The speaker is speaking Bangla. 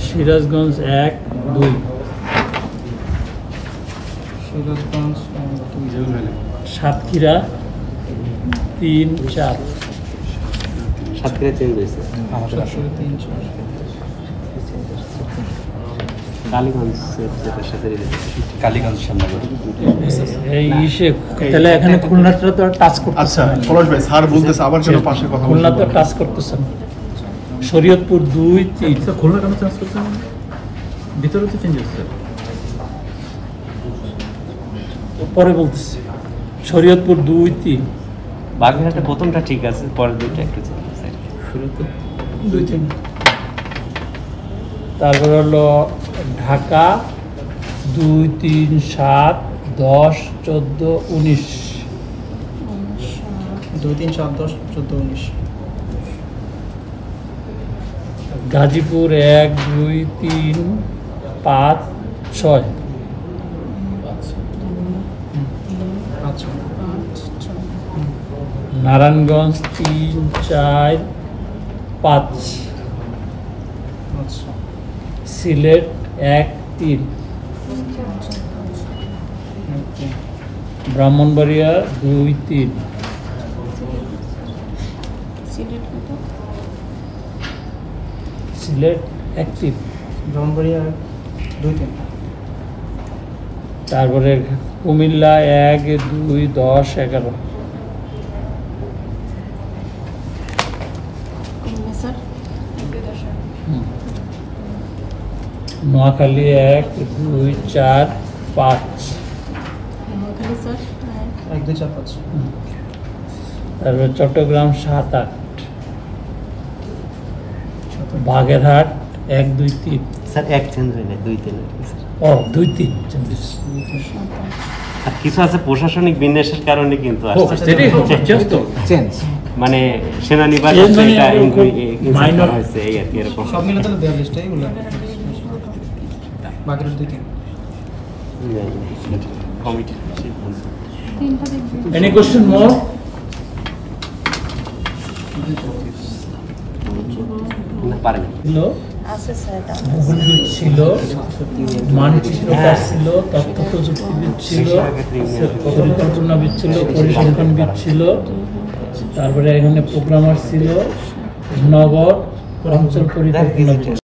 সিরাজগঞ্জ 1 2, সিরাজগঞ্জ সাতক্ষীরা 3 4, সাতক্ষীরা চেঞ্জ হয়েছে। কালীগঞ্জ যেটার সাথে কালীগঞ্জ সামনে এই ইসে তাহলে এখানে খুলনাটা তো টাচ করতেছে আচ্ছা না। পলাশ ভাই স্যার বলতেছে আবার কেন পাশে কথা খুলনা তো টাচ করতেছে না। শরীয়তপুর 2 3, খুলনা কেন চেঞ্জ করছেন? ভিতরে তো চেঞ্জ হচ্ছে। পরে বলতেছে শরীয়তপুর 2 3, বাগেরহাটে প্রথমটা ঠিক আছে, পরের দুইটা একটু চেঞ্জ হয়েছে। শুরুতে 2 3। তারপর হলো ঢাকা 2 3 7 10 14 19, 2 3 7 10 14 19, গাজীপুর 1 2 3 5 6, আচ্ছা নারায়ণগঞ্জ 3 4 5, আচ্ছা সিলেট 1 3, ব্রাহ্মণবাড়িয়া 2 3, সিলেট 1 3। ব্রাহ্মণবাড়িয়া 2 3, তারপরে কুমিল্লা 1 2 10 11, নোয়াখালী 1 2 4 5, 1 2 4 5, তারপরে চট্টগ্রাম 7 8, বাগেরহাট 1 2 3, স্যার এক চেঞ্জ হয় না, 2 3 ও 2 3 আর কিছু আছে প্রশাসনিক বিন্যাসের কারণে কিন্তু চেঞ্জ মানে সেনানিবাস চেঞ্জ মানে এটা খুব মাইনর minor হয়েছে এই আর কি এরকম। সব মিলে তাহলে 42টাই হলো। বাকির 2 3 কমিটি Any question more? পারেন ছিল ভূগোলবিদ ছিল, মানচিত্রকার ছিল, তথ্য প্রযুক্তিবিদ ছিল, পরিকল্পনাবিদ ছিল, পরিসংখ্যানবিদ ছিল, তারপরে এখানে প্রোগ্রামার ছিল, নগর অঞ্চল পরিকল্পনা ছিল।